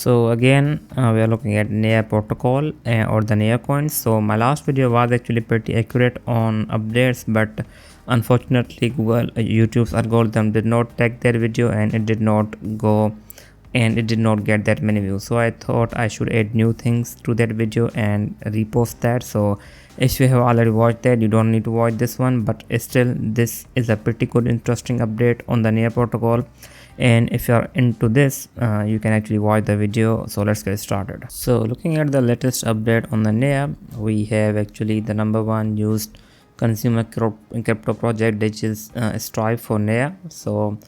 So again, we are looking at NEAR protocol or the NEAR coins. So my last video was actually pretty accurate on updates, but unfortunately Google YouTube's algorithm did not take that video and it did not go and it did not get that many views. So I thought I should add new things to that video and repost that. So if you have already watched that, you don't need to watch this one, but still this is a pretty good interesting update on the NEAR protocol. And if you're into this, you can actually watch the video. So let's get started. So looking at the latest update on the NEAR, we have actually the number one used consumer crypto project, which is Stripe for NEAR. So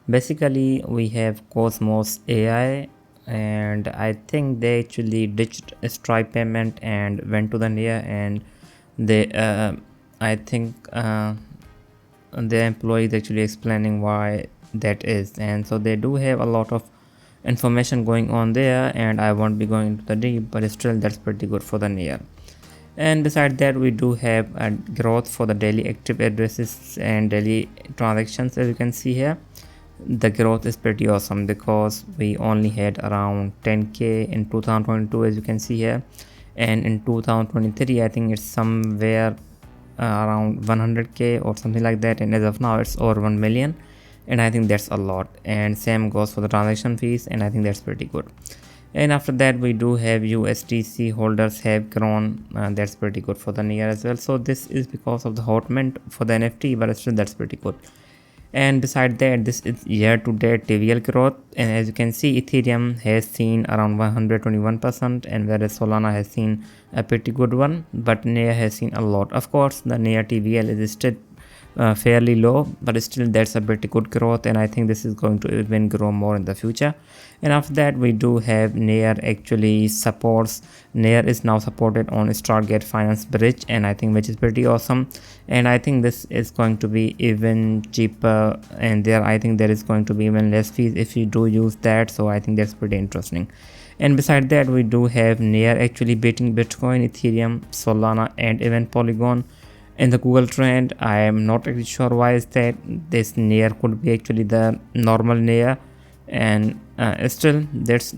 basically we have Cosmos AI, and I think they actually ditched Stripe payment and went to the NEAR, and they I think the employee is actually explaining why that is. And so they do have a lot of information going on there, and I won't be going into the deep, but still that's pretty good for the NEAR. And beside that, we do have a growth for the daily active addresses and daily transactions. As you can see here, the growth is pretty awesome because we only had around 10k in 2022, as you can see here, and in 2023 I think it's somewhere around 100k or something like that, and as of now it's over 1 million, and I think that's a lot. And same goes for the transaction fees, and I think that's pretty good. And after that, we do have USDC holders have grown, that's pretty good for the NEAR as well. So this is because of the hot mint for the NFT, but still that's pretty good. And beside that, this is year-to-date TVL growth, and as you can see, Ethereum has seen around 121%, and whereas Solana has seen a pretty good one, but NEAR has seen a lot. Of course, the NEAR TVL is still fairly low, but still that's a pretty good growth, and I think this is going to even grow more in the future. And after that, we do have NEAR actually supports, NEAR is now supported on Stargate Finance Bridge, and I think which is pretty awesome. And I think this is going to be even cheaper, and there I think there is going to be even less fees if you do use that. So I think that's pretty interesting. And beside that, we do have NEAR actually beating Bitcoin, Ethereum, Solana, and even Polygon in the Google trend. I am not really sure why is that. This NEAR could be actually the normal NEAR, and still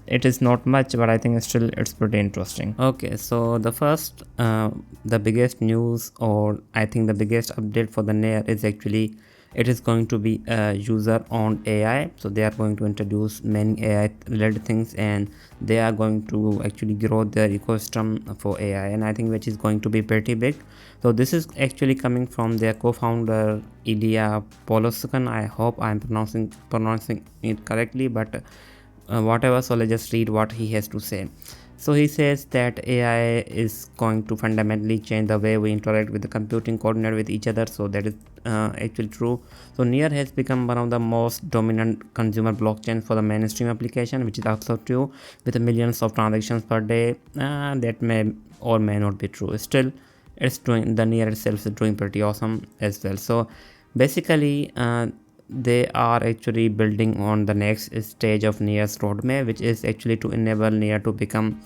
it is not much, but I think still it's pretty interesting. Okay, so the first the biggest news, or I think the biggest update for the NEAR is actually it is going to be a user owned AI. So they are going to introduce many AI related things, and they are going to actually grow their ecosystem for AI, and I think which is going to be pretty big. So this is actually coming from their co-founder Ilya Poloskan. I hope I'm pronouncing it correctly, but whatever, so let's just read what he has to say. So he says that AI is going to fundamentally change the way we interact with the computing, coordinate with each other. So that is actually true. So NEAR has become one of the most dominant consumer blockchains for the mainstream application, which is also true, with millions of transactions per day. That may or may not be true. Still, it's doing, the NEAR itself is doing pretty awesome as well. So basically, they are actually building on the next stage of NEAR's roadmap, which is actually to enable NEAR to become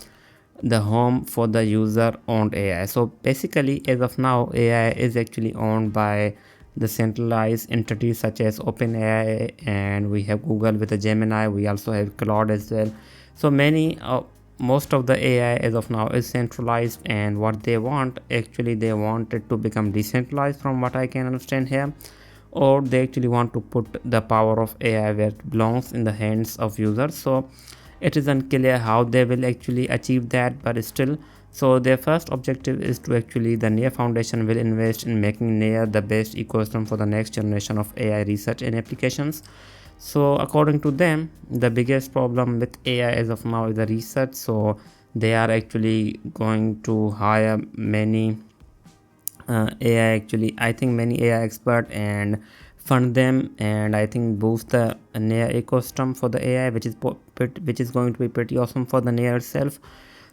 the home for the user-owned AI. So basically, as of now, AI is actually owned by the centralized entities such as OpenAI, and we have Google with the Gemini. We also have Claude as well. So most of the AI as of now is centralized, and what they want, actually they want it to become decentralized from what I can understand here, or they actually want to put the power of AI where it belongs, in the hands of users. So it is unclear how they will actually achieve that, but still, so their first objective is to actually, the NEAR Foundation will invest in making NEAR the best ecosystem for the next generation of AI research and applications. So according to them, the biggest problem with AI as of now is the research. So they are actually going to hire many AI, actually I think many AI expert, and fund them, and I think boost the NEAR ecosystem for the AI, which is going to be pretty awesome for the NEAR itself.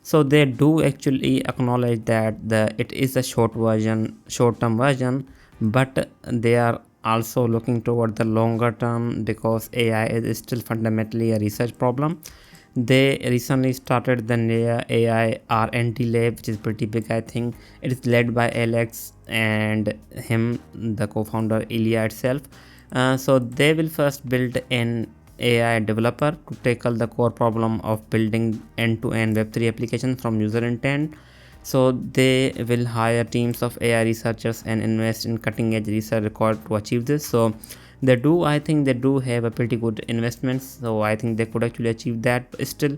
So they do actually acknowledge that it is a short-term version, but they are also looking toward the longer term, because AI is still fundamentally a research problem. They recently started the NEAR AI R&D lab, which is pretty big. I think it is led by Alex and him, the co-founder Ilya itself. So they will first build an AI developer to tackle the core problem of building end-to-end Web3 applications from user intent. So they will hire teams of AI researchers and invest in cutting-edge research required to achieve this. So I think they do have a pretty good investments. So I think they could actually achieve that. But still,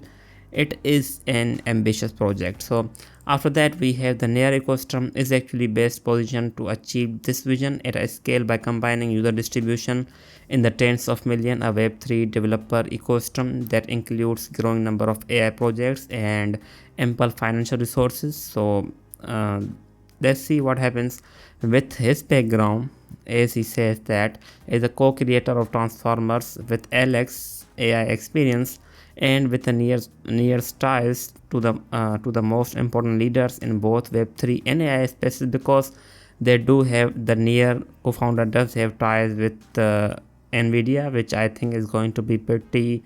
it is an ambitious project. So after that, we have the NEAR ecosystem is actually best positioned to achieve this vision at a scale by combining user distribution in the tens of millions, a Web3 developer ecosystem that includes growing number of AI projects and ample financial resources. So let's see what happens with his background, as he says that as a co-creator of Transformers with Alex AI experience and with the near ties to the most important leaders in both Web3 and AI spaces, because they do have the near co-founder does have ties with Nvidia, which I think is going to be pretty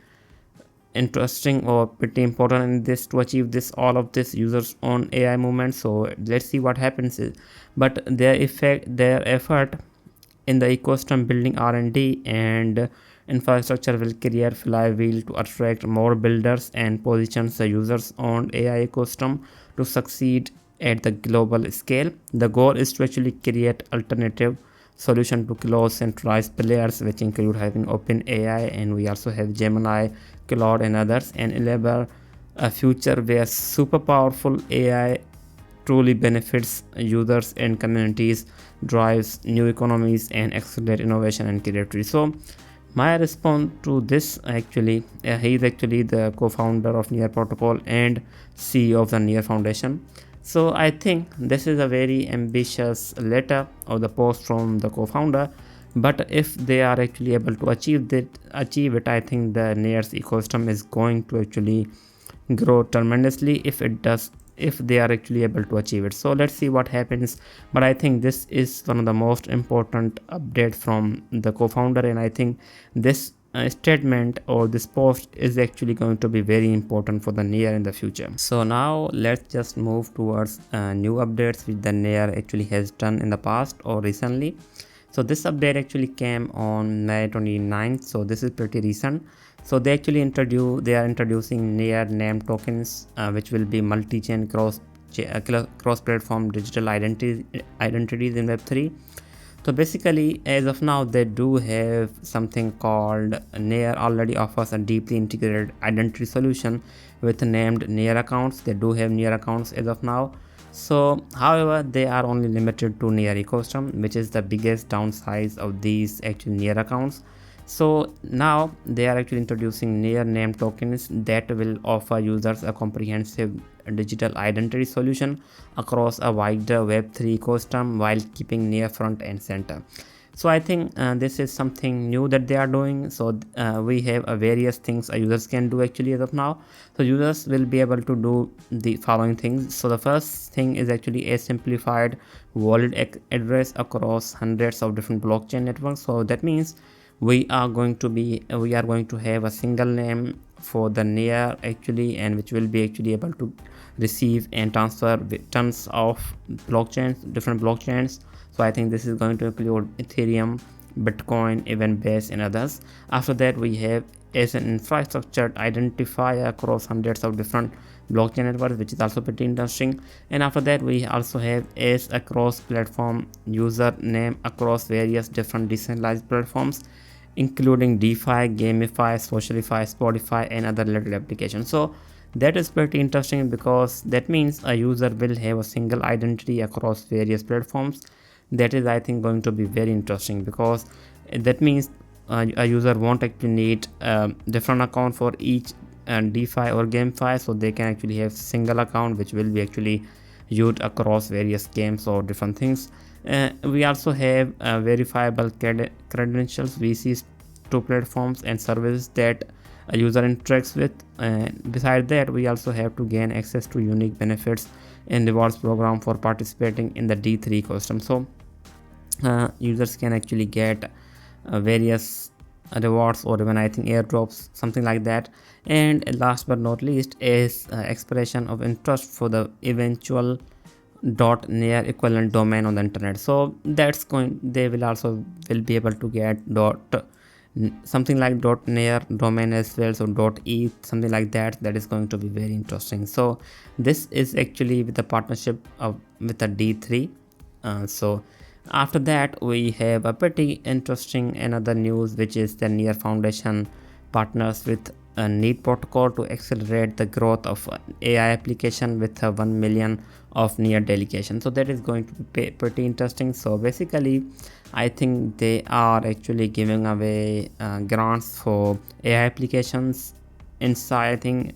interesting or pretty important in this to achieve this all of this users on AI movement. So let's see what happens. But their effort in the ecosystem building R&D and infrastructure will create flywheel to attract more builders and positions the users on AI ecosystem to succeed at the global scale. The goal is to actually create alternative solution to close centralized players, which include having OpenAI, and we also have Gemini, Claude, and others, and enable a future where super powerful AI truly benefits users and communities, drives new economies, and accelerate innovation and creativity. So my response to this, actually, he is actually the co-founder of NEAR protocol and CEO of the NEAR Foundation. So I think this is a very ambitious letter or the post from the co-founder, but if they are actually able to achieve it, I think the NEAR's ecosystem is going to actually grow tremendously if they are actually able to achieve it. So let's see what happens. But I think this is one of the most important updates from the co-founder, and I think this statement or this post is actually going to be very important for the NEAR in the future. So now let's just move towards new updates which the NEAR actually has done in the past or recently. So this update actually came on May 29th, so this is pretty recent. So they are introducing NEAR name tokens, which will be multi-chain cross-platform digital identities in Web3. So basically, as of now, they do have something called NEAR already offers a deeply integrated identity solution with named NEAR accounts. They do have NEAR accounts as of now. So however, they are only limited to NEAR ecosystem, which is the biggest downside of these actual NEAR accounts. So now they are actually introducing NEAR name tokens that will offer users a comprehensive digital identity solution across a wider Web3 ecosystem while keeping NEAR front and center. So I think this is something new that they are doing. So we have various things users can do actually as of now. So users will be able to do the following things. So the first thing is actually a simplified wallet address across hundreds of different blockchain networks. So that means we are going to have a single name for the NEAR actually, and which will be actually able to receive and transfer tons of different blockchains. So I think this is going to include Ethereum, Bitcoin, even Base, and others. After that, we have as an infrastructure identifier across hundreds of different blockchain networks, which is also pretty interesting. And after that, we also have as a cross-platform user name across various different decentralized platforms, including DeFi, Gamify, Socialify, Spotify, and other related applications. So that is pretty interesting because that means a user will have a single identity across various platforms. That is, I think, going to be very interesting because that means a user won't actually need a different account for each DeFi or GameFi, so they can actually have single account which will be actually used across various games or different things. We also have verifiable credentials, VCs, to platforms and services that a user interacts with. Besides that, we also have to gain access to unique benefits and rewards program for participating in the D3 ecosystem. So users can actually get various rewards or even I think airdrops, something like that. And last but not least is expression of interest for the eventual .NEAR equivalent domain on the internet. So that's they will be able to get something like .near domain as well, so .eth, something like that. That is going to be very interesting. So this is actually with the partnership with the D3. So after that we have a pretty interesting another news, which is the Near Foundation partners with a NEAR protocol to accelerate the growth of AI application with 1 million of NEAR delegation. So that is going to be pretty interesting. So basically I think they are actually giving away grants for AI applications inside, I think,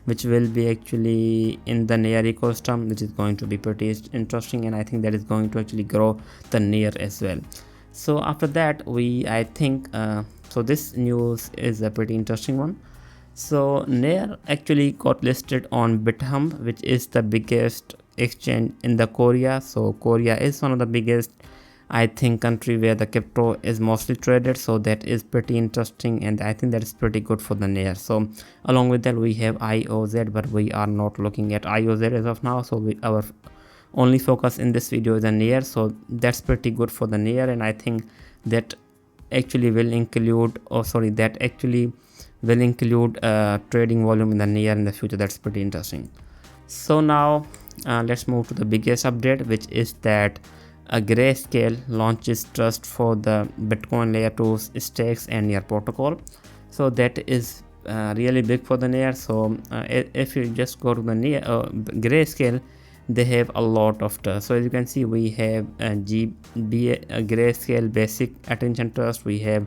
which will be actually in the NEAR ecosystem, which is going to be pretty interesting, and I think that is going to actually grow the NEAR as well. So after that I think so this news is a pretty interesting one. So NEAR actually got listed on Bithumb, which is the biggest exchange in the Korea. So Korea is one of the biggest, I think, country where the crypto is mostly traded. So that is pretty interesting, and I think that is pretty good for the NEAR. So along with that we have IOZ, but we are not looking at IOZ as of now. So our only focus in this video is the NEAR. So that's pretty good for the NEAR, and I think that actually will include, trading volume in the NEAR in the future. That's pretty interesting. So now let's move to the biggest update, which is that a Grayscale launches trust for the Bitcoin layer 2 stakes and NEAR protocol. So that is really big for the NEAR. So if you just go to the NEAR Grayscale, they have a lot of trust. So as you can see, we have Grayscale basic attention trust, we have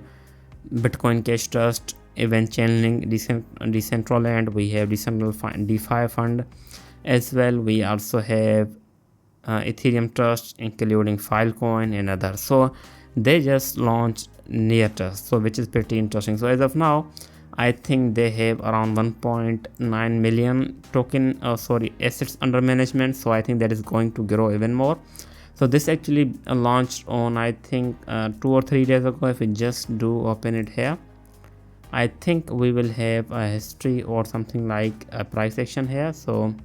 Bitcoin Cash Trust, Event Channeling, Decentraland, we have DeFi fund as well. We also have Ethereum Trust, including Filecoin and others. So they just launched NEAR Trust, so which is pretty interesting. So as of now, I think they have around 1.9 million assets under management. So I think that is going to grow even more. So this actually launched on, I think, 2 or 3 days ago. If we just do open it here, I think we will have a history or something like a price action here. So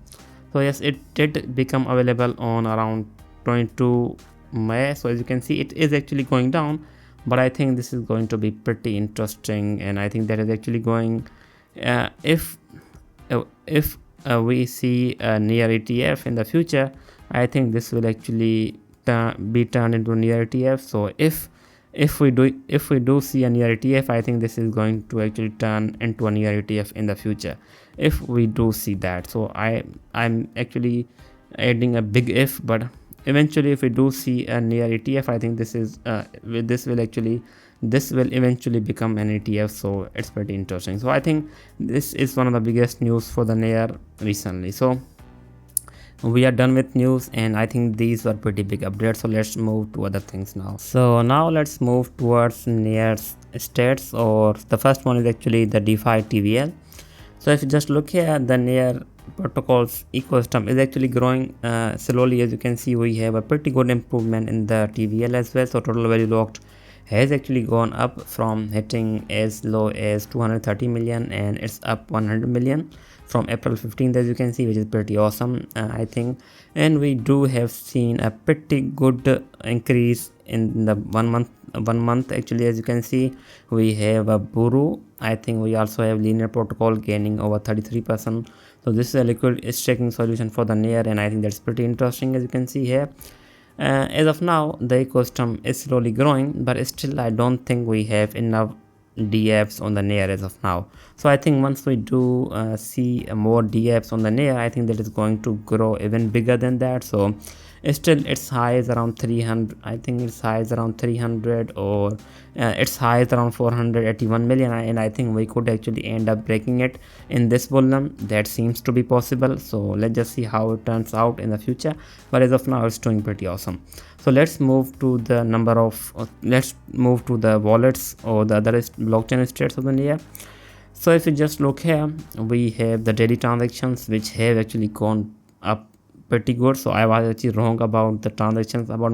yes, it did become available on around 22 May. So as you can see, it is actually going down, but I think this is going to be pretty interesting, and I think that is actually going if we see a NEAR ETF in the future, I think this will actually be turned into a NEAR ETF. So if we do see a NEAR ETF, I think this is going to actually turn into a NEAR ETF in the future, if we do see that. So I'm actually adding a big if, but eventually if we do see a NEAR ETF, I think this will eventually become an ETF. So it's pretty interesting. So I think this is one of the biggest news for the NEAR recently. So we are done with news, and I think these were pretty big updates. So let's move to other things now. So now let's move towards NEAR stats, or the first one is actually the DeFi TVL. So if you just look here, the NEAR protocols ecosystem is actually growing slowly. As you can see, we have a pretty good improvement in the TVL as well. So total value locked has actually gone up from hitting as low as 230 million, and it's up 100 million from April 15th, as you can see, which is pretty awesome, I think. And we do have seen a pretty good increase in the one month actually. As you can see, we have a Buru. I think we also have Linear protocol gaining over 33%. So this is a liquid staking solution for the NEAR, and I think that's pretty interesting, as you can see here. As of now, the ecosystem is slowly growing, but still I don't think we have enough dApps on the NEAR as of now. So I think once we do see more dApps on the NEAR, I think that is going to grow even bigger than that. So still its high is around 300. I think its high is around 300, or its high is around 481 million, and I think we could actually end up breaking it in this bull run. That seems to be possible. So let's just see how it turns out in the future, but as of now it's doing pretty awesome. So let's move to the wallets or the other blockchain states of the NEAR. So if you just look here, we have the daily transactions, which have actually gone up pretty good. So I was actually wrong about the transactions, about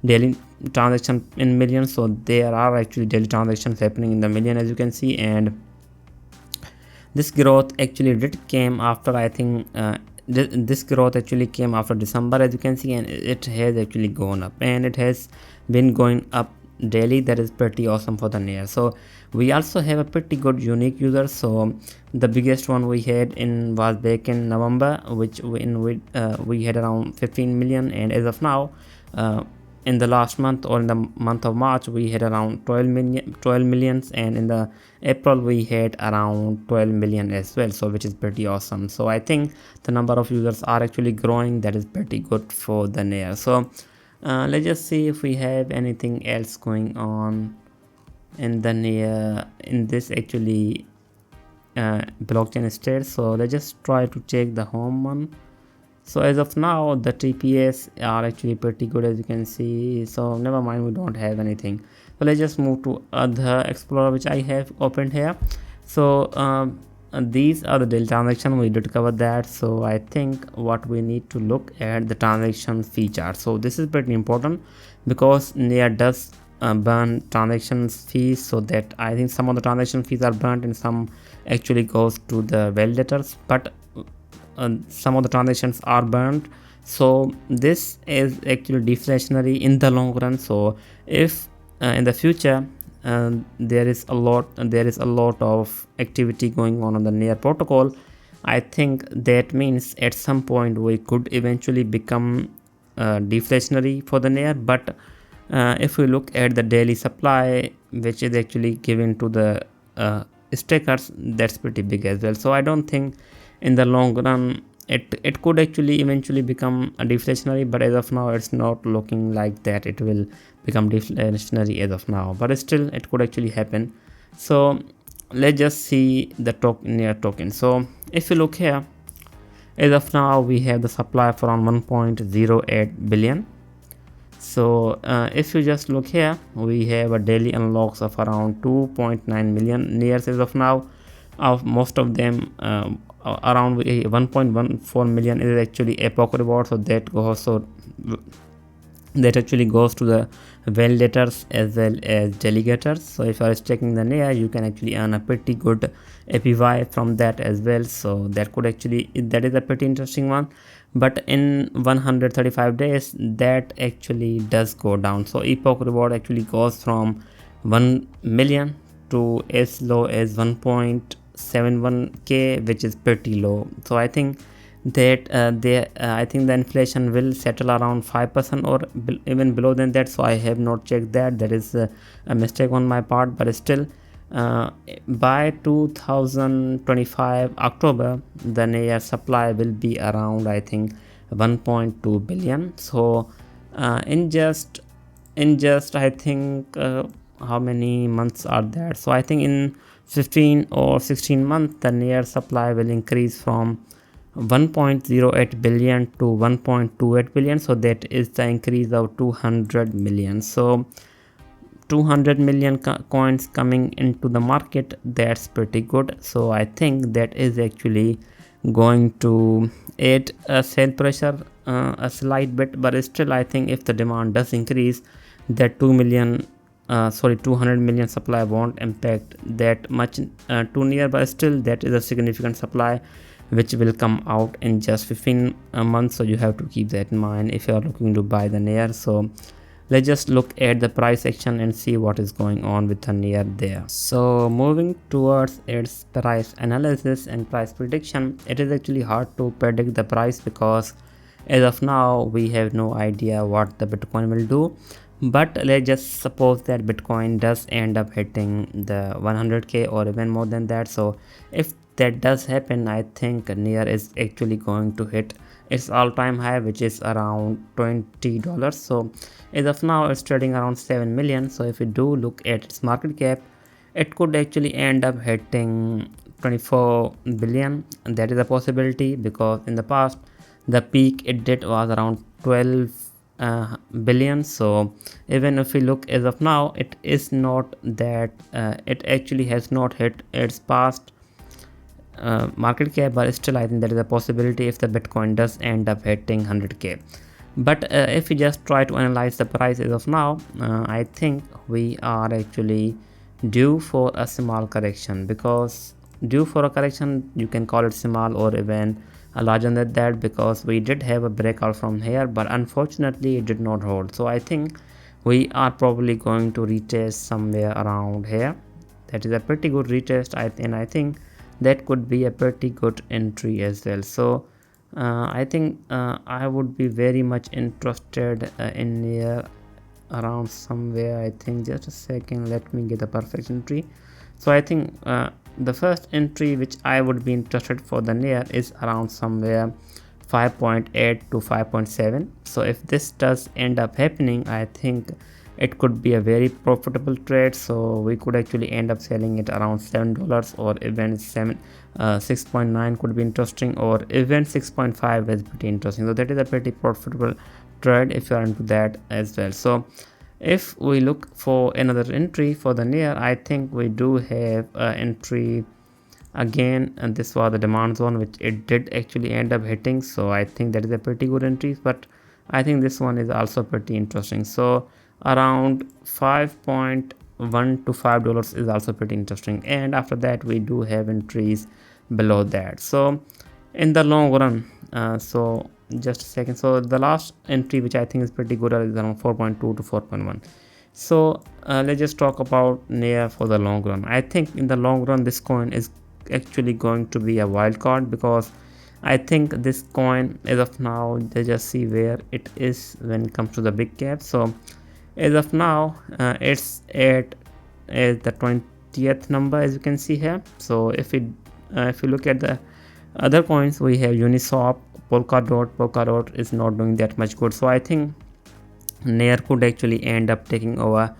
daily transaction in millions. So there are actually daily transactions happening in the million, as you can see, and this growth actually came after, I think, this growth actually came after December, as you can see, and it has actually gone up, and it has been going up daily, that is pretty awesome for the NEAR. So we also have a pretty good unique users. So the biggest one we had in was back in November, which we had around 15 million, and as of now, in the last month or in the month of March, we had around 12 millions, and in the April we had around 12 million as well, so which is pretty awesome. So I think the number of users are actually growing. That is pretty good for the NEAR. So let's just see if we have anything else going on in the NEAR in this actually blockchain state. So let's just try to check the home one. So as of now, the TPS are actually pretty good, as you can see. So never mind, we don't have anything. So let's just move to other Explorer which I have opened here. So these are the daily transaction. We did cover that. So I think what we need to look at the transaction fee chart. So this is pretty important because NEAR does burn transactions fees, so that I think some of the transaction fees are burnt and some actually goes to the validators, but some of the transactions are burned. So this is actually deflationary in the long run. So if in the future there is a lot of activity going on the NEAR protocol, I think that means at some point we could eventually become deflationary for the NEAR. But if we look at the daily supply which is actually given to the stakers, that's pretty big as well. So I don't think in the long run it could actually eventually become a deflationary, but as of now it's not looking like that it will become deflationary as of now, but still it could actually happen. So let's just see the NEAR token. So if you look here, as of now we have the supply for around 1.08 billion. So if you just look here, we have a daily unlocks of around 2.9 million NEARs as of now. Most of them around 1.14 million is actually epoch reward, so that actually goes to the validators as well as delegators. So if you are staking the NEAR, you can actually earn a pretty good APY from that as well. So that is a pretty interesting one. But in 135 days that actually does go down. So epoch reward actually goes from 1 million to as low as 1.71k, which is pretty low. So I think that I think the inflation will settle around 5% or even below than that. So I have not checked that. That is a mistake on my part, but still by 2025 October, the NEAR supply will be around I think 1.2 billion. So in just I think how many months are there? So I think in 15 or 16 months the NEAR supply will increase from 1.08 billion to 1.28 billion. So that is the increase of 200 million. So 200 million coins coming into the market, that's pretty good. So I think that is actually going to add a sell pressure a slight bit, but still I think if the demand does increase, that 200 million supply won't impact that much to NEAR, but still that is a significant supply which will come out in just 15 months. So you have to keep that in mind if you are looking to buy the NEAR. So let's just look at the price action and see what is going on with the NEAR there. So moving towards its price analysis and price prediction, it is actually hard to predict the price because as of now we have no idea what the Bitcoin will do. But let's just suppose that Bitcoin does end up hitting the 100k or even more than that. So if that does happen, I think NEAR is actually going to hit its all-time high, which is around $20. So as of now it's trading around 7 million. So if you do look at its market cap, it could actually end up hitting 24 billion. And that is a possibility because in the past the peak it did was around 12 billion. So even if we look as of now, it is not that it actually has not hit its past market cap, but still I think that is a possibility if the Bitcoin does end up hitting 100k. But if we just try to analyze the price as of now, I think we are actually due for a small correction, because due for a correction you can call it small or even larger than that, because we did have a breakout from here, but unfortunately it did not hold. So I think we are probably going to retest somewhere around here. That is a pretty good retest, and I think that could be a pretty good entry as well. So I think I would be very much interested in near around somewhere. I think, just a second, let me get a perfect entry. So I think the first entry which I would be interested for the near is around somewhere 5.8 to 5.7. so if this does end up happening, I think it could be a very profitable trade. So we could actually end up selling it around $7, or even 6.9 could be interesting, or even 6.5 is pretty interesting. So that is a pretty profitable trade if you are into that as well. So if we look for another entry for the near, I think we do have an entry again, and this was the demand zone which it did actually end up hitting. So I think that is a pretty good entry, but I think this one is also pretty interesting. So around 5.1 to $5 is also pretty interesting, and after that we do have entries below that. So in the long run, so just a second, so the last entry which I think is pretty good is around 4.2 to 4.1. so let's just talk about NEAR for the long run. I think in the long run this coin is actually going to be a wild card, because I think this coin as of now, let's just see where it is when it comes to the big cap. So as of now it's at the 20th number, as you can see here. So if you look at the other coins, we have Uniswap, Polkadot is not doing that much good. So I think NEAR could actually end up taking over.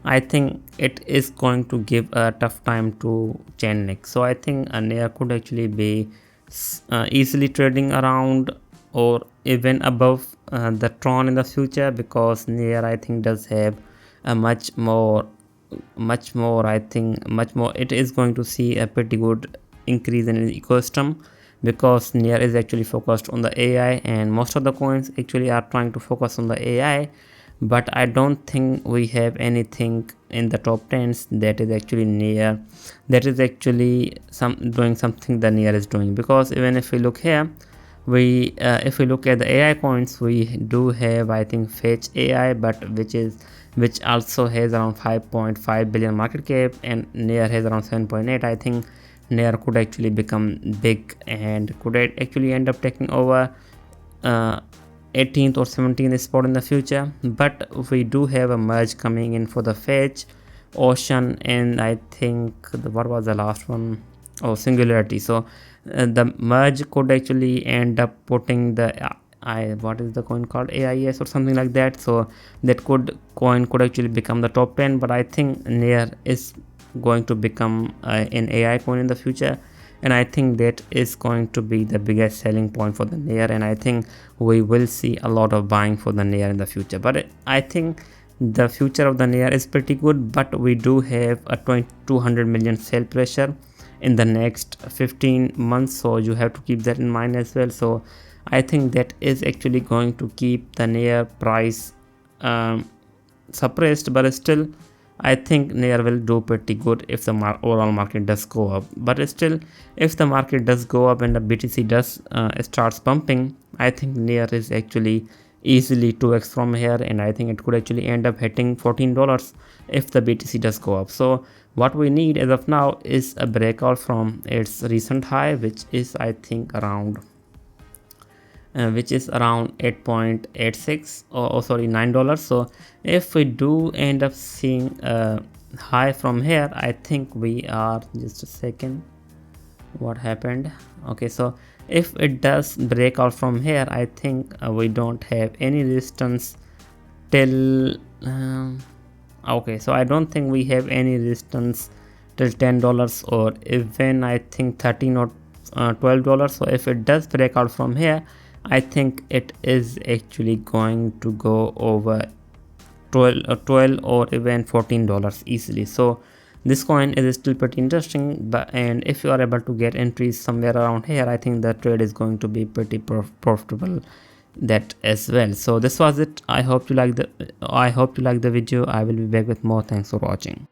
I think it is going to give a tough time to Chainlink. So I think NEAR could actually be easily trading around or even above the Tron in the future, because NEAR I think does have a much more it is going to see a pretty good increase in the ecosystem, because NEAR is actually focused on the AI, and most of the coins actually are trying to focus on the AI. But I don't think we have anything in the top 10s that is actually NEAR, that is actually doing something the NEAR is doing. Because even if we look here, if we look at the AI coins, we do have I think Fetch AI, but which also has around 5.5 billion market cap, and NEAR has around 7.8. I think NEAR could actually become big and could actually end up taking over 18th or 17th spot in the future. But we do have a merge coming in for the Fetch, Ocean, and I think what was the last one? Oh, Singularity. So the merge could actually end up putting the what is the coin called, AIS or something like that. So that coin could actually become the top 10. But I think NEAR is going to become an AI coin in the future, and I think that is going to be the biggest selling point for the NEAR, and I think we will see a lot of buying for the NEAR in the future. But I think the future of the NEAR is pretty good, but we do have a 200 million sell pressure in the next 15 months, so you have to keep that in mind as well. So I think that is actually going to keep the NEAR price suppressed, but still I think NEAR will do pretty good if the overall market does go up. But still, if the market does go up and the BTC does starts pumping, I think NEAR is actually easily 2x from here, and I think it could actually end up hitting $14 if the BTC does go up. So what we need as of now is a breakout from its recent high, which is I think around 8.86 or sorry $9. So if we do end up seeing a high from here, I think we are, just a second, what happened? Okay, so if it does break out from here, I think we don't have any resistance till okay, so I don't think we have any resistance till $10 or even I think $13 or $12. So if it does break out from here, I think it is actually going to go over 12 or even $14 easily. So this coin is still pretty interesting, and if you are able to get entries somewhere around here, I think the trade is going to be pretty profitable that as well. So this was it. I hope you like the video. I will be back with more. Thanks for watching.